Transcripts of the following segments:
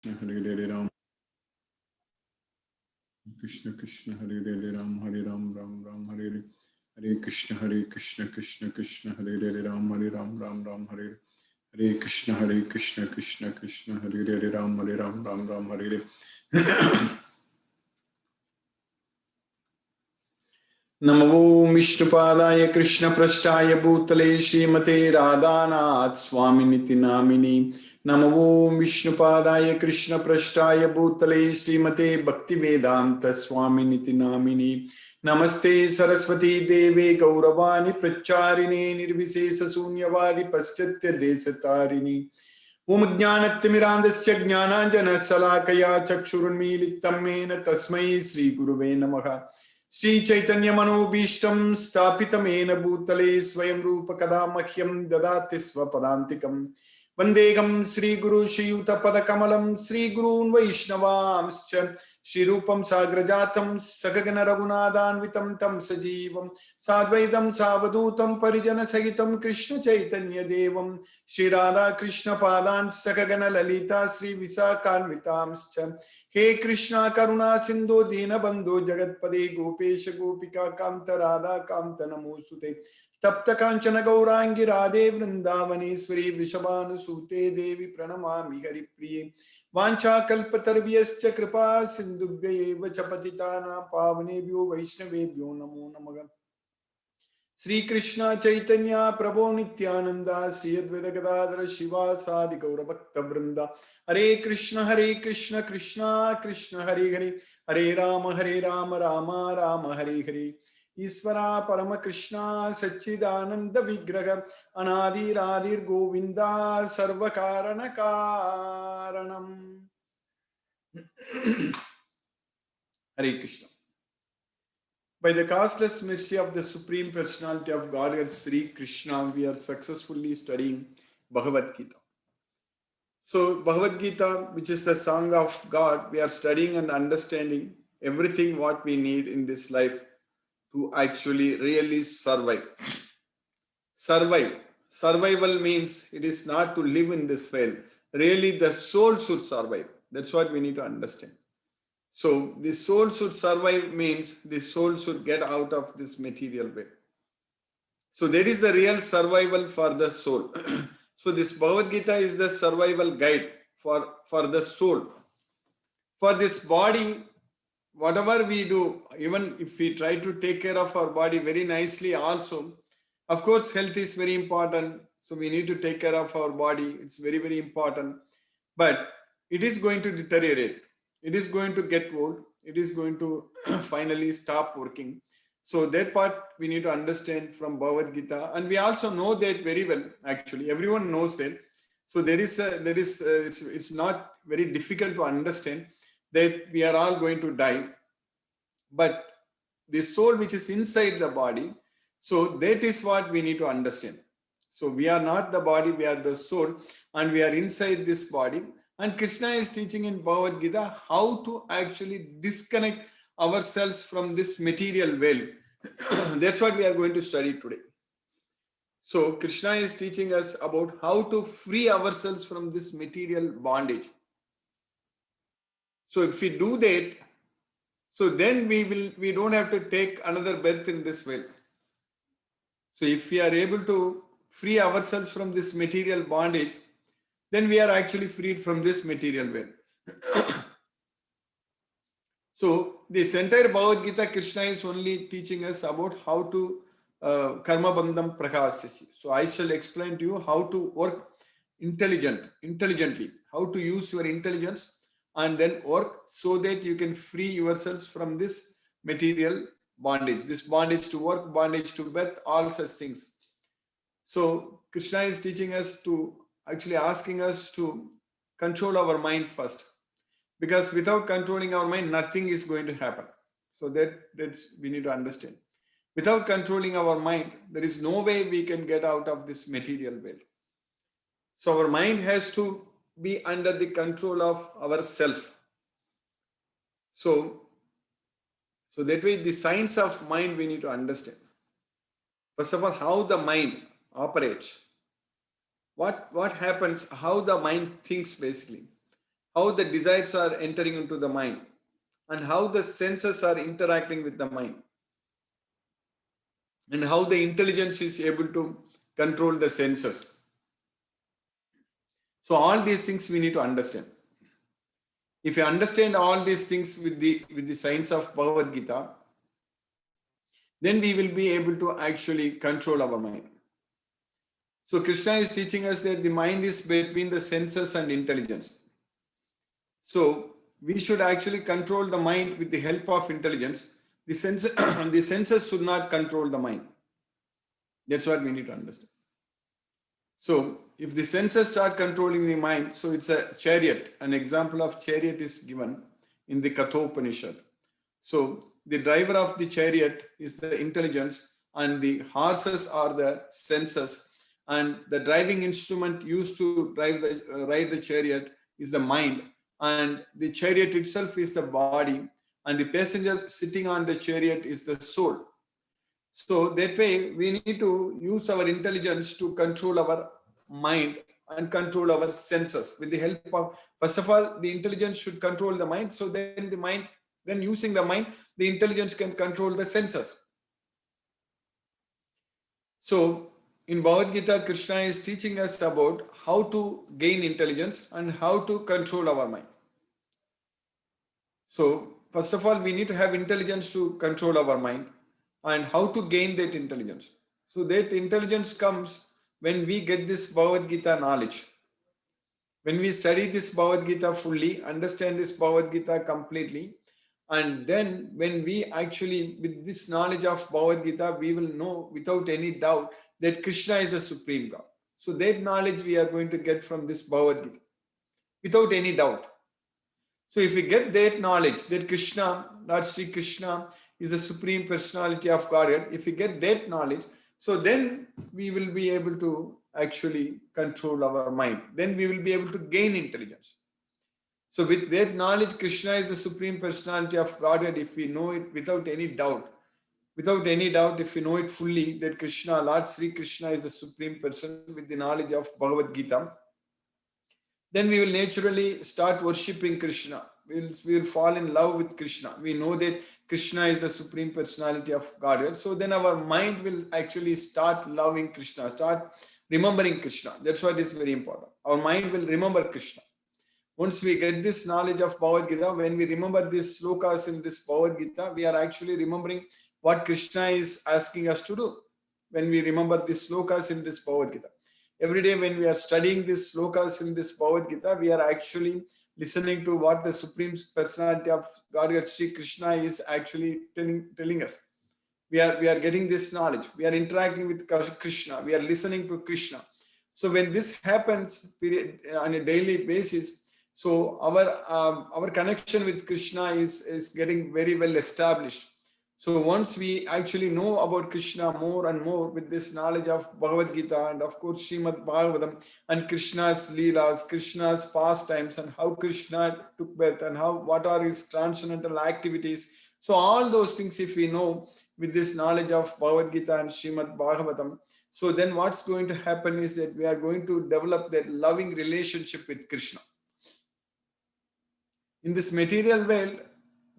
Hare Ram, Krishna Krishna, Hare Ram, Hare Ram, Ram Ram, Hare Hare. Hare Krishna, Krishna Krishna, Hare Ram, Hare Ram, Ram Ram, Hare Hare. Hare Krishna, Krishna Krishna, Hare Ram, Hare Ram, Ram Ram, Hare Hare. नमो विष्णुपादाय कृष्णपृष्ठाय भूतले श्रीमते Radhanath स्वामिनिति nominee नमो विष्णुपादाय कृष्णपृष्ठाय भूतले श्रीमते Bhaktivedanta स्वामिनिति nominee नमस्ते सरस्वती देवे गौरवाणी प्रचारिणे निर्विशेष शून्यवादी पश्चात्य देशतारिणी ओम ज्ञानतिमिरान्धस्य ज्ञानाञ्जनशलाकया चक्षुरुन्मीलितं येन तस्मै श्रीगुरुवे नमः श्री चैतन्य मनोभीष्टं स्थापितं येन भूतले स्वयं रूप कदा मह्यं ददाति स्वपदान्तिकं वन्देहं श्रीगुरु श्रीयुतपदकमलं श्रीगुरून् वैष्णवांश्च श्रीरूपं साग्रजातं सगगन रघुनाथान्वितं तं सजीवं साद्वैतं सावधूतं परिजनसहितं कृष्ण चैतन्य देवं श्रीराधा कृष्ण पादान् सगगन ललिता श्री विशाखान्वितांश्च हे कृष्णा करुणा सिंधु दीनबंधु जगत्पदे गोपेश गोपिका कांत राधा कांत नमोस्तुते तप्त कांचन गौरांगी राधे वृंदावनेश्वरी वृषभानुसूते देवी प्रणमामि हरिप्रिये वाञ्छाकल्पतरुभ्यश्च कृपा सिन्धुभ्यैव च पतितानां पावनेभ्यो वैष्णवेभ्यो नमो नमः श्री कृष्ण चैतन्य प्रभो नित्यानंदा श्री अद्वैत गदाधर शिवासादि गौर भक्त वृंदा हरे कृष्ण कृष्ण कृष्ण हरे हरे हरे राम राम राम हरे हरे ईश्वरा परम कृष्णा सच्चिदानंद विग्रह अनादिरादिर गोविंदा सर्व कारण कारणम हरे Krishna. By the causeless mercy of the Supreme Personality of Godhead, Sri Krishna, we are successfully studying Bhagavad Gita. So, Bhagavad Gita, which is the song of God, we are studying and understanding everything what we need in this life to actually really survive. Survival means it is not to live in this world. Really, the soul should survive. That's what we need to understand. So the soul should survive means the soul should get out of this material way. So that is the real survival for the soul. So this Bhagavad Gita is the survival guide for the soul. For this body, whatever we do, even if we try to take care of our body very nicely also, of course health is very important. So we need to take care of our body. It's very, very important. But it is going to deteriorate. It is going to get old. It is going to finally stop working. So that part we need to understand from Bhagavad Gita, and we also know that very well. Actually, everyone knows that. So it's not very difficult to understand that we are all going to die, but the soul which is inside the body. So that is what we need to understand. So we are not the body, we are the soul, and we are inside this body. And Krishna is teaching in Bhagavad Gita how to actually disconnect ourselves from this material world. That's what we are going to study today. So Krishna is teaching us about how to free ourselves from this material bondage. So if we do that, so then we don't have to take another birth in this world. So if we are able to free ourselves from this material bondage, then we are actually freed from this material world. So this entire Bhagavad Gita, Krishna is only teaching us about how to karma bandham prakasasi. So I shall explain to you how to work intelligently, how to use your intelligence and then work so that you can free yourselves from this material bondage, this bondage to work, bondage to birth, all such things. So Krishna is teaching us to actually asking us to control our mind first, because without controlling our mind, nothing is going to happen. So that's we need to understand. Without controlling our mind, there is no way we can get out of this material world. So our mind has to be under the control of ourself. So that way the science of mind we need to understand. First of all, how the mind operates. What happens, how the mind thinks basically. how the desires are entering into the mind, and how the senses are interacting with the mind, and how the intelligence is able to control the senses. So all these things we need to understand. If you understand all these things with the science of Bhagavad Gita, then we will be able to actually control our mind. So Krishna is teaching us that the mind is between the senses and intelligence. So we should actually control the mind with the help of intelligence. The the senses should not control the mind. That's what we need to understand. So if the senses start controlling the mind, so it's a chariot. An example of chariot is given in the Kathopanishad. So the driver of the chariot is the intelligence, and the horses are the senses, and the driving instrument used to ride the chariot is the mind, and the chariot itself is the body, and the passenger sitting on the chariot is the soul. So that way we need to use our intelligence to control our mind and control our senses with the help of, first of all, the intelligence should control the mind. So then the mind, then using the mind, the intelligence can control the senses. So in Bhagavad Gita, Krishna is teaching us about how to gain intelligence and how to control our mind. So first of all, we need to have intelligence to control our mind, and how to gain that intelligence. So that intelligence comes when we get this Bhagavad Gita knowledge. When we study this Bhagavad Gita fully, understand this Bhagavad Gita completely, and then when we actually, with this knowledge of Bhagavad Gita, we will know without any doubt that Krishna is the Supreme God. So that knowledge we are going to get from this Bhagavad Gita, without any doubt. So if we get that knowledge that Krishna, Lord Sri Krishna, is the Supreme Personality of Godhead, if we get that knowledge, so then we will be able to actually control our mind. Then we will be able to gain intelligence. So with that knowledge, Krishna is the Supreme Personality of Godhead, if we know it without any doubt, if we know it fully, that Krishna, Lord Sri Krishna is the Supreme Person with the knowledge of Bhagavad Gita, then we will naturally start worshipping Krishna. We will fall in love with Krishna. We know that Krishna is the Supreme Personality of Godhead. So then our mind will actually start loving Krishna, start remembering Krishna. That's what is very important. Our mind will remember Krishna. Once we get this knowledge of Bhagavad Gita, when we remember these slokas in this Bhagavad Gita, we are actually remembering what Krishna is asking us to do. When we remember these slokas in this Bhagavad Gita, every day when we are studying these slokas in this Bhagavad Gita, we are actually listening to what the Supreme Personality of Godhead Sri Krishna is actually telling us. We are getting this knowledge. We are interacting with Krishna. We are listening to Krishna. So when this happens on a daily basis, so our connection with Krishna is getting very well established. So once we actually know about Krishna more and more with this knowledge of Bhagavad Gita and of course Srimad Bhagavatam and Krishna's Leelas, Krishna's pastimes, and how Krishna took birth and what are his transcendental activities. So all those things, if we know with this knowledge of Bhagavad Gita and Srimad Bhagavatam, so then what's going to happen is that we are going to develop that loving relationship with Krishna. In this material world,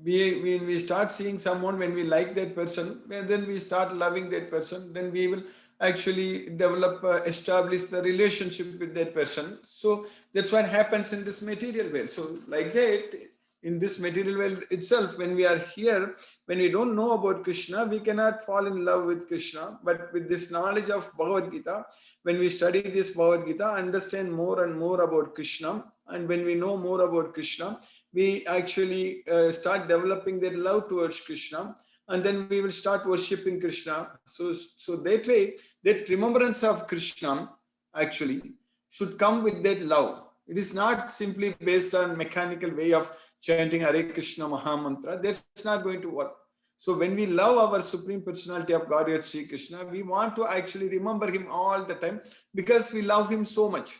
when we start seeing someone, when we like that person, then we start loving that person, then we will actually develop, establish the relationship with that person. So that's what happens in this material world. So like that, in this material world itself, when we are here, when we don't know about Krishna, we cannot fall in love with Krishna. But with this knowledge of Bhagavad Gita, when we study this Bhagavad Gita, understand more and more about Krishna, and when we know more about Krishna, we actually start developing that love towards Krishna, and then we will start worshipping Krishna. So that way, that remembrance of Krishna actually should come with that love. It is not simply based on mechanical way of chanting Hare Krishna Mahamantra. That's not going to work. So when we love our Supreme Personality of Godhead Sri Krishna, we want to actually remember him all the time because we love him so much.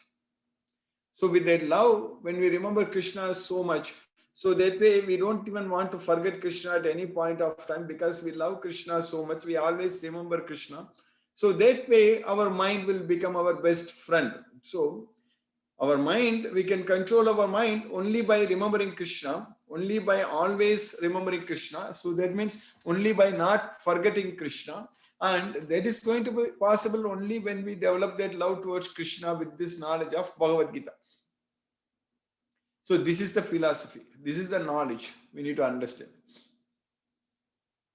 So with that love, when we remember Krishna so much, so that way we don't even want to forget Krishna at any point of time because we love Krishna so much, we always remember Krishna. So that way our mind will become our best friend. So Our mind, we can control our mind only by remembering Krishna, only by always remembering Krishna. So that means only by not forgetting Krishna. And that is going to be possible only when we develop that love towards Krishna with this knowledge of Bhagavad Gita. So this is the philosophy. This is the knowledge we need to understand.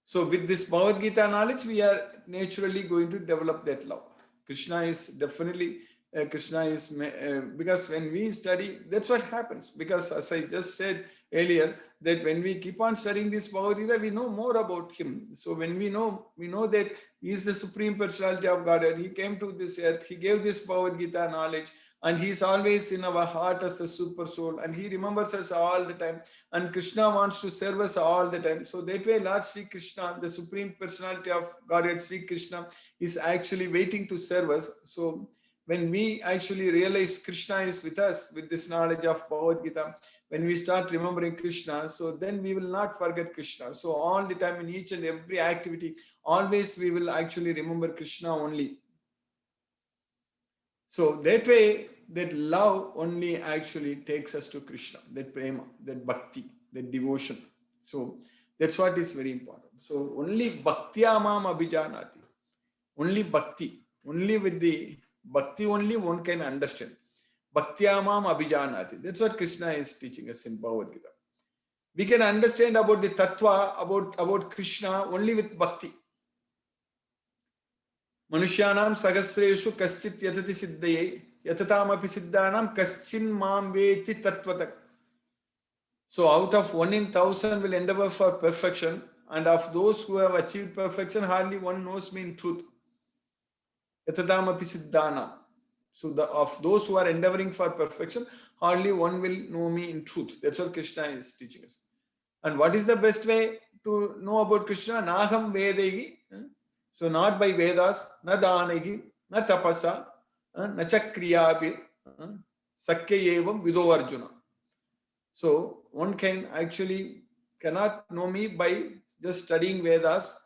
So with this Bhagavad Gita knowledge, we are naturally going to develop that love. Krishna is definitely, because when we study, that's what happens. Because as I just said earlier, that when we keep on studying this Bhagavad Gita, we know more about him. So when we know that he is the Supreme Personality of Godhead. He came to this earth, he gave this Bhagavad Gita knowledge, and he is always in our heart as the super soul, and he remembers us all the time, and Krishna wants to serve us all the time. So that way Lord Sri Krishna, the Supreme Personality of Godhead, Sri Krishna, is actually waiting to serve us. So when we actually realize Krishna is with us with this knowledge of Bhagavad Gita, when we start remembering Krishna, so then we will not forget Krishna. So all the time in each and every activity, always we will actually remember Krishna only. So that way, that love only actually takes us to Krishna, that prema, that bhakti, that devotion. So that's what is very important. So only bhaktya mam abhijanati, only bhakti, only with the bhakti only one can understand. Bhaktya mam abhijanati. That's what Krishna is teaching us in Bhagavad Gita. We can understand about the tattva, about Krishna only with bhakti. Manushyanam sagasreshu kaschit yatati siddhaye yatataamapi siddhanam kaschin mam veti tattvatak. So out of 1 in 1,000 will endeavor for perfection, and of those who have achieved perfection, hardly one knows me in truth. Yatataamapi siddhanam. So of those who are endeavoring for perfection, hardly one will know me in truth. That's what Krishna is teaching us. And what is the best way to know about Krishna? Naham vedehi. So not by Vedas, na danahi, na tapasa, na chakriyapi, sakya evam vido Arjuna. So one cannot know me by just studying Vedas,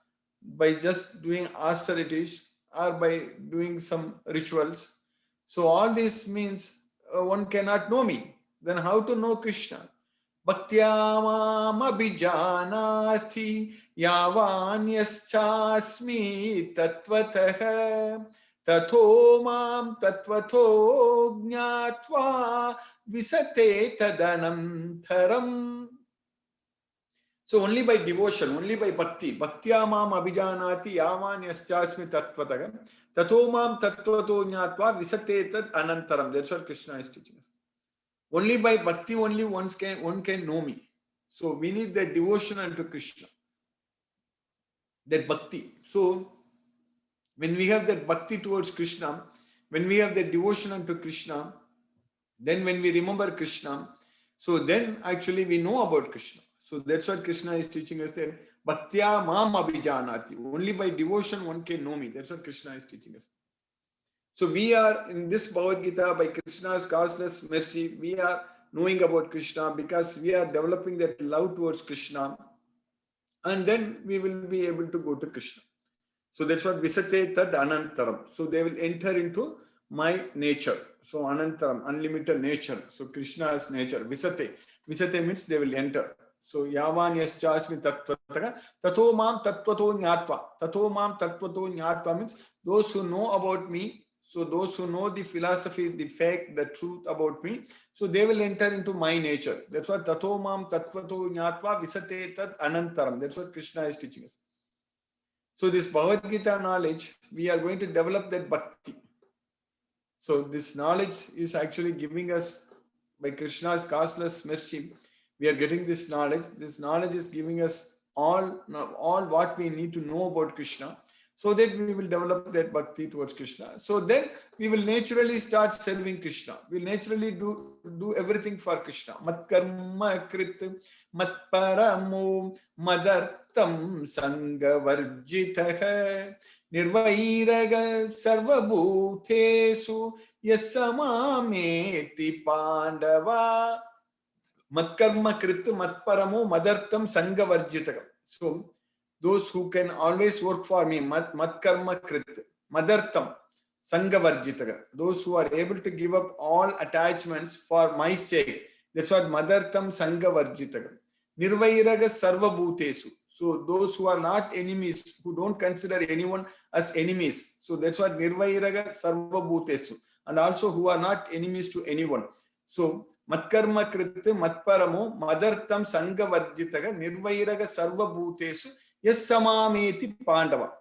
by just doing austerities, or by doing some rituals. So all this means one cannot know me. Then how to know Krishna? Bhaktya mam abhijanati yavanyaschasmi tatvatah tatho mam tatvato jnatva visate tadanantaram. So only by devotion, only by bhakti. Bhaktya mam abhijanati yavanyaschasmi tatvatah tatho mam tatvato jnatva visate tadanantaram. That's what Krishna is teaching us. Only by bhakti only one can know me. So we need that devotion unto Krishna, that bhakti. So when we have that bhakti towards Krishna, when we have that devotion unto Krishna, then when we remember Krishna, so then actually we know about Krishna. So that's what Krishna is teaching us there. Bhaktya mam abhijanati. Only by devotion one can know me. That's what Krishna is teaching us. So we are in this Bhagavad Gita, by Krishna's causeless mercy, we are knowing about Krishna because we are developing that love towards Krishna, and then we will be able to go to Krishna. So that's what Visate Tad Anantaram. So they will enter into my nature. So Anantaram, unlimited nature. So Krishna's nature. Visate. Visate means they will enter. So Yavan Yaschasmi Tattvataka. Tato Mam Tattvato Nyatva. Tato Mam Tattvato Nyatva means those who know about me. So those who know the philosophy, the fact, the truth about me, so they will enter into my nature. That's what Tato Mam Tattvato Jnatva Visate Tat Anantaram. That's what Krishna is teaching us. So this Bhagavad Gita knowledge, we are going to develop that bhakti. So this knowledge is actually giving us, by Krishna's causeless mercy, we are getting this knowledge. This knowledge is giving us all what we need to know about Krishna, so that we will develop that bhakti towards Krishna. So then we will naturally start serving Krishna. We will naturally do everything for Krishna. Mat karma krit mat paramo madartam sanga varjitah nirvairaga sarvabhutesu yasamameti pandava. Mat karma krit mat paramo madartam sanga varjitah. So those who can always work for me, mat karma krit, madartam. Sangavarjitaga. Those who are able to give up all attachments for my sake. That's what Madartham Sangavarjitaga. Nirvairaga Sarva Bhutesu. So those who are not enemies, who don't consider anyone as enemies. So that's what Nirvairaga Sarva Bhutesu. And also who are not enemies to anyone. So Matkarma Krita Matparamo Madartham Sangavarjitaga Nirvairaga Sarva Bhutesu Yes Samameti Pandava.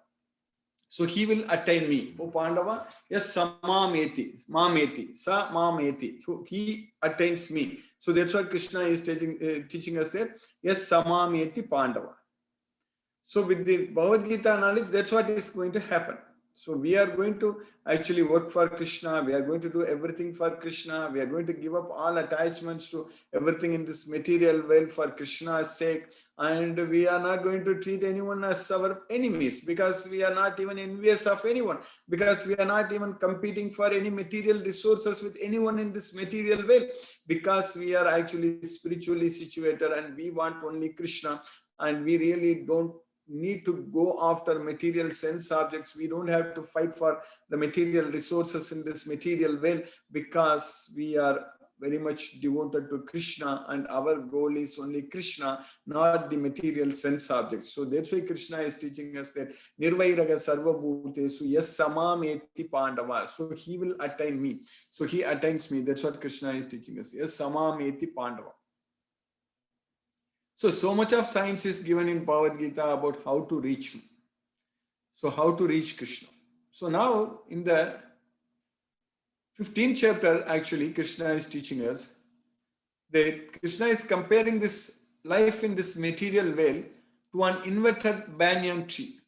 So he will attain me. O Pandava, yes, samameti, mameti, sa mameti. He attains me. So that's what Krishna is teaching us there. Yes, samameti Pandava. So with the Bhagavad Gita knowledge, that's what is going to happen. So we are going to actually work for Krishna. We are going to do everything for Krishna. We are going to give up all attachments to everything in this material world for Krishna's sake. And we are not going to treat anyone as our enemies because we are not even envious of anyone, because we are not even competing for any material resources with anyone in this material world, because we are actually spiritually situated and we want only Krishna, and we really don't need to go after material sense objects. We don't have to fight for the material resources in this material world because we are very much devoted to Krishna and our goal is only Krishna, not the material sense objects. So that's why Krishna is teaching us that Nirvairaga Sarva Bhutesu Yes Samameti Pandava. So he will attain me. So he attains me. That's what Krishna is teaching us. Yes Samameti Pandava. So much of science is given in Bhagavad Gita about how to reach him. So how to reach Krishna. So now in the 15th chapter, actually, Krishna is teaching us that Krishna is comparing this life in this material world to an inverted banyan tree.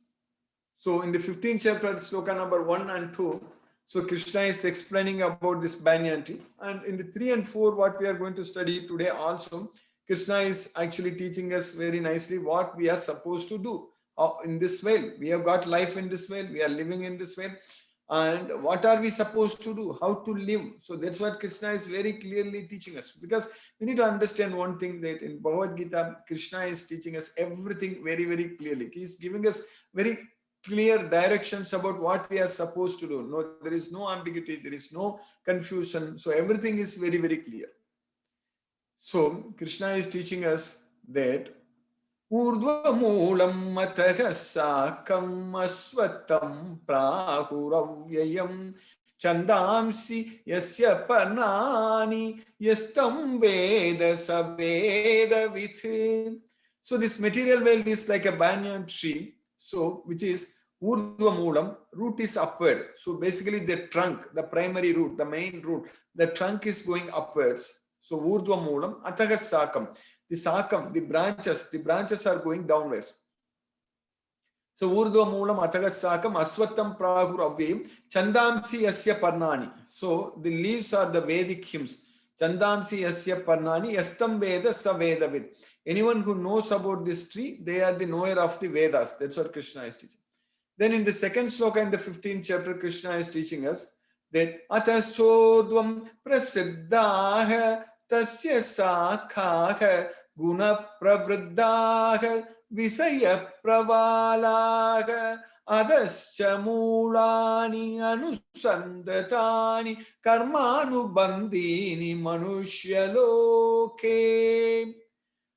So in the 15th chapter, sloka number 1 and 2, so Krishna is explaining about this banyan tree. And in the 3 and 4, what we are going to study today also, Krishna is actually teaching us very nicely what we are supposed to do in this world. We have got life in this world. We are living in this world. And what are we supposed to do? How to live? So that's what Krishna is very clearly teaching us. Because we need to understand one thing, that in Bhagavad Gita, Krishna is teaching us everything very, very clearly. He is giving us very clear directions about what we are supposed to do. No, there is no ambiguity. There is no confusion. So everything is very, very clear. So Krishna is teaching us that Urdhva Moolam Mataha Sakam Aswatam Prahuravyayam Chandamsi Yasya Parnani Yastam Veda Saveda Vithi. So this material world is like a banyan tree, so which is Urdhva Moolam, root is upward. So basically the trunk, the primary root, the main root, the trunk is going upwards. So Urdhva Moolam, Ataha Sakam. The Sakam, the branches are going downwards. So Urdhva Moolam, Ataha Sakam, Aswatam Prahur Avyayam, Chandamsi Yasya Parnani. So the leaves are the Vedic hymns. Chandamsi Yasya Parnani, Yastam Veda Sa Vedavid. Anyone who knows about this tree, they are the knower of the Vedas. That's what Krishna is teaching. Then in the second sloka in the 15th chapter, Krishna is teaching us that Atashodvam Prasiddhaha Tasya Sakhaha Guna Pravriddhaha Visaya Pravalaha Adascha Mulani Anusandatani Karmanubandhini Manushya Loke.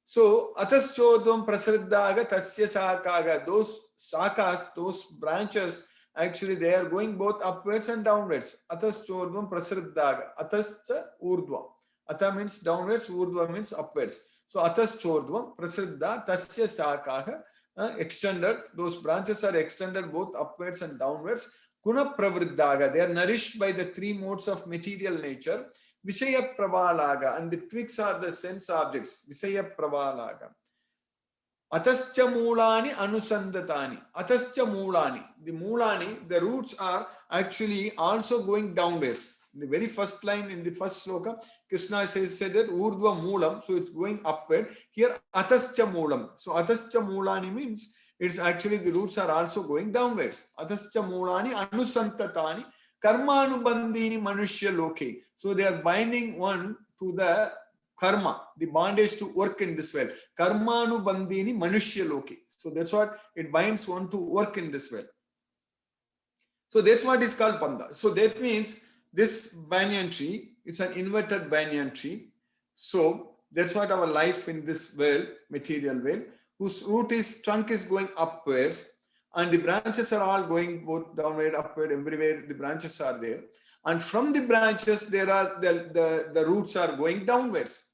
So Ataschodvam Prasiddhaha Tasya Sakhaha, those sakas, those branches, actually they are going both upwards and downwards. Atas chodvam prasriddhaga. Atascha urdhva. Ata means downwards, urdhva means upwards. So atas chodvam prasriddha tasya sakaha, extended. Those branches are extended both upwards and downwards. Guna pravriddhaga. They are nourished by the three modes of material nature. Visaya pravalaga. And the twigs are the sense objects. Visaya pravalaga. Atascha Mulani Anusandatani. Atascha Mulani. The Mulani, the roots are actually also going downwards. In the very first line in the first sloka, Krishna said that Urdhva Moolam, so it's going upward. Here Atascha Moolam. So Atascha Mulani means it's actually the roots are also going downwards. Atascha Mulani Anusantatani Karmanubandhini Manushya Loke. So they are binding one to the karma, the bondage to work in this world. Karmanubandhini Manushya Loki. So that's what it binds one to work in this world. So that's what is called Panda. So that means this banyan tree, it's an inverted banyan tree. So that's what our life in this world, material world, whose trunk is going upwards, and the branches are all going both downward, upward, everywhere the branches are there. And from the branches, there are the roots are going downwards.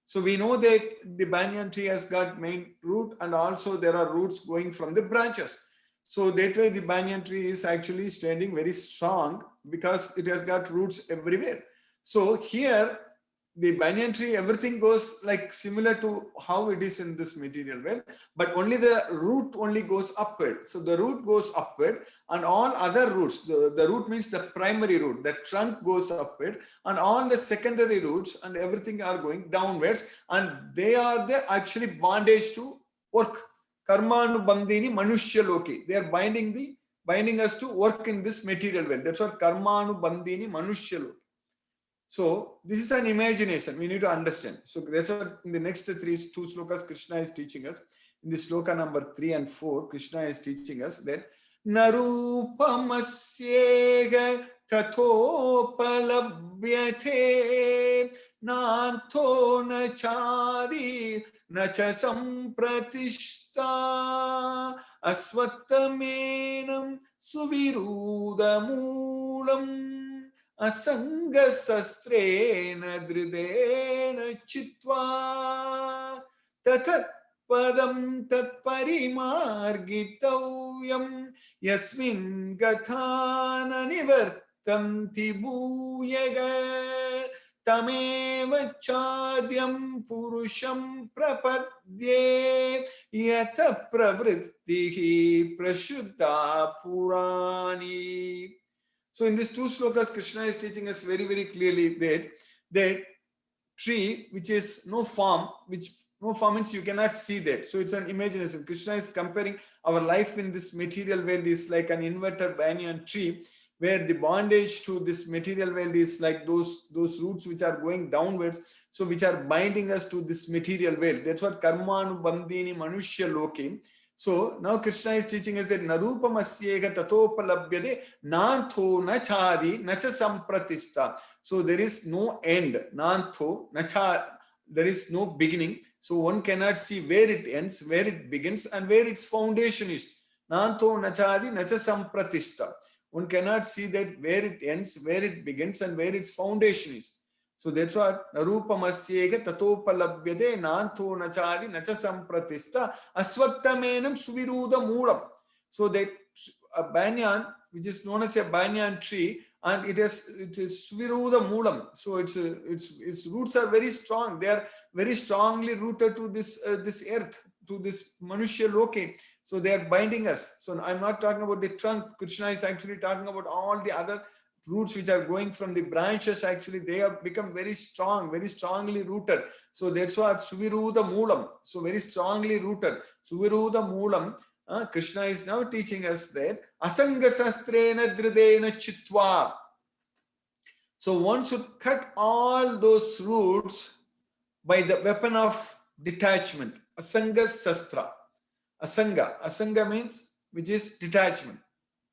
So we know that the banyan tree has got main root, and also there are roots going from the branches. So that way the banyan tree is actually standing very strong because it has got roots everywhere. So here the banyan tree, everything goes like similar to how it is in this material world, but only the root only goes upward. So the root goes upward, and all other roots, the root means the primary root, the trunk goes upward, and all the secondary roots and everything are going downwards, and they are the actually bondage to work. Karmanu bandini manushya loki. They are binding us to work in this material world. That's what karmanu bandini manushya loki. So this is an imagination we need to understand. So that's what in the next two slokas Krishna is teaching us. In the sloka number 3 and 4, Krishna is teaching us that Narupamasyeha tathopalabhyate nanto na chadi na cha sampratishta asvattamenam suvirudamulam asanga sastrena dridena chitva tatat padam tat parimargitavyam yasmin gathana nivartanti bhuyaga tameva chadyam purusham prapadye yatha pravrittihi prashuddha purani. So in these two slokas, Krishna is teaching us very, very clearly that tree which is no form, which no form means you cannot see that. So it's an imagination. Krishna is comparing our life in this material world is like an inverted banyan tree, where the bondage to this material world is like those roots which are going downwards, so which are binding us to this material world. That's what karmanu bandini manushya loki. So now Krishna is teaching us that narupamasyeha tatopalabhyate nantho nachadi nacha sampratishta. So there is no end. Nantho nacha, there is no beginning. So one cannot see where it ends, where it begins, and where its foundation is. Nantho nachadi nacha sampratishta. One cannot see that where it ends, where it begins, and where its foundation is. So that's what Narupamasyeha tatopalabhyate nantho nachadi nacha sampratishta asvattamenam suviruda moolam. So that a banyan, which is known as a banyan tree, and it is suviruda moolam. So its roots are very strong. They are very strongly rooted to this earth, to this manushya loke. So they are binding us. So I'm not talking about the trunk. Krishna is actually talking about all the other roots which are going from the branches. Actually they have become very strong, very strongly rooted. So that's what suviruda moolam. So very strongly rooted. Suviruda moolam. Krishna is now teaching us that asanga sastrena dridena chitva. So one should cut all those roots by the weapon of detachment. Asanga sastra. Asanga means which is detachment.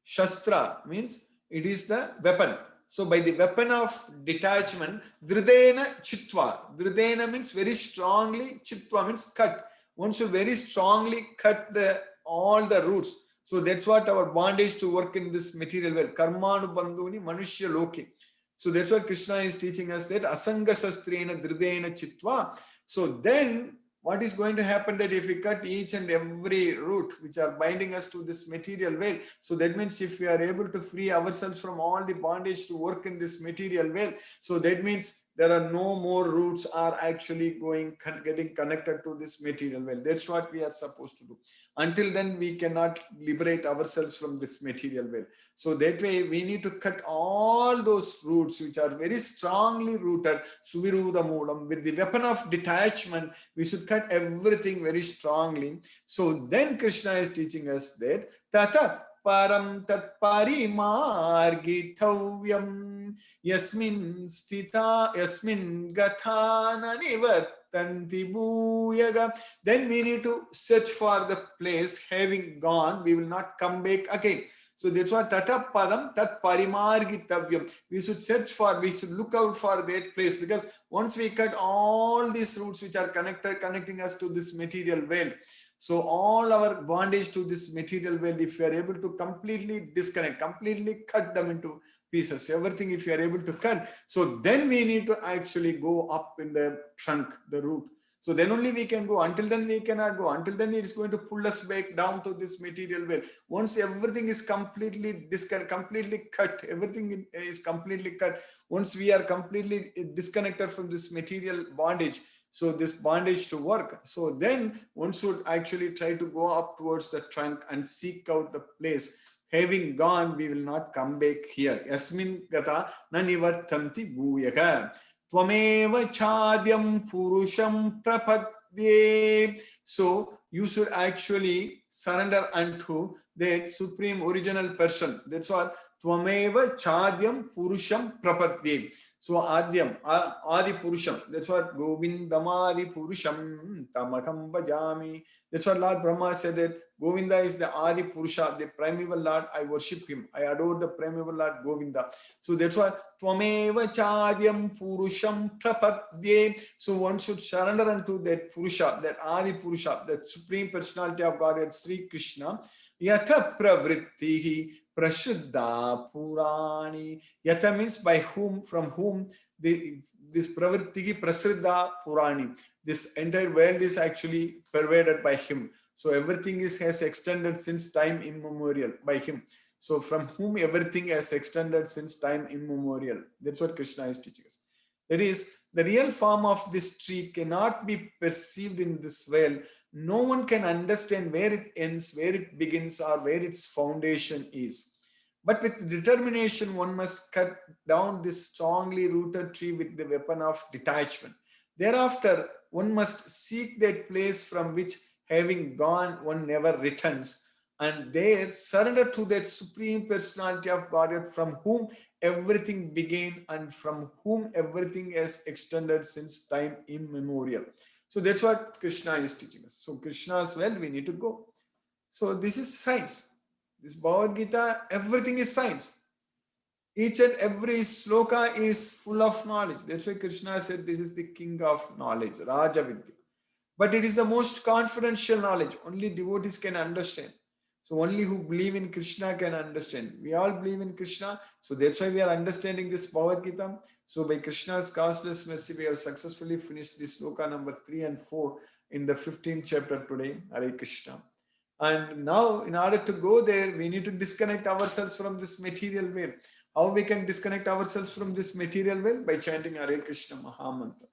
Shastra means it is the weapon. So by the weapon of detachment, dridena chitva. Dridena means very strongly, chitva means cut. One should very strongly cut all the roots. So that's what our bondage to work in this material world. Karmanu bandhuni manushya loki. So that's what Krishna is teaching us, that asanga shastrena dridena chitva. So then what is going to happen, that if we cut each and every root which are binding us to this material world, so that means if we are able to free ourselves from all the bondage to work in this material world, so that means there are no more roots are actually getting connected to this material world. That's what we are supposed to do. Until then, we cannot liberate ourselves from this material world. So that way, we need to cut all those roots which are very strongly rooted, suviruda moolam, with the weapon of detachment. We should cut everything very strongly. So then Krishna is teaching us that tata param tat parimargitavyam yasmin sthita yasmin gathana nivartanti bhuyaga. Then we need to search for the place. Having gone, we will not come back again. So that's what Tata Padam Tat Parimargitavyam. We should search for, we should look out for that place, because once we cut all these roots which are connecting us to this material world, so all our bondage to this material world, if you are able to completely disconnect, completely cut them into pieces, everything, if you are able to cut, so then we need to actually go up in the trunk, the root. So then only we can go. Until then we cannot go. Until then it is going to pull us back down to this material world. Once everything is completely completely cut, everything is completely cut. Once we are completely disconnected from this material bondage, so this bondage to work, so then one should actually try to go up towards the trunk and seek out the place. Having gone, we will not come back here. Yasmin gata na nivartanti bhuyaka. Tvameva chadyam purusham prapadye. So you should actually surrender unto that supreme original person. That's what Tvameva chadyam purusham prapadye. So Adyam, Adi Purusham. That's what Govindamadi Purusham Tamakam Bhajami. That's what Lord Brahma said, that Govinda is the Adi Purusha, the primeval Lord. I worship him. I adore the primeval Lord Govinda. So that's why Tvameva Chadyam Purusham Prapadye. So one should surrender unto that Purusha, that Adi Purusha, that supreme personality of Godhead, Sri Krishna. Yatha Pravrittihi Prashuddha Purani. Yatha means by whom, from whom this Pravritti Prasiddha Purani. This entire world is actually pervaded by him. So everything has extended since time immemorial by him. So from whom everything has extended since time immemorial. That's what Krishna is teaching us. That is, the real form of this tree cannot be perceived in this world. No one can understand where it ends, where it begins, or where its foundation is. But with determination, one must cut down this strongly rooted tree with the weapon of detachment. Thereafter, one must seek that place from which, having gone, one never returns, and there surrender to that supreme personality of Godhead from whom everything began and from whom everything has extended since time immemorial. So that's what Krishna is teaching us. So Krishna's well, we need to go. So this is science. This Bhagavad Gita, everything is science. Each and every sloka is full of knowledge. That's why Krishna said this is the king of knowledge, Raja Vidya. But it is the most confidential knowledge. Only devotees can understand. So only who believe in Krishna can understand. We all believe in Krishna. So that's why we are understanding this Bhagavad Gita. So by Krishna's causeless mercy, we have successfully finished this sloka number 3 and 4 in the 15th chapter today. Hare Krishna. And now, in order to go there, we need to disconnect ourselves from this material world. How we can disconnect ourselves from this material world? By chanting Hare Krishna Mahamantra.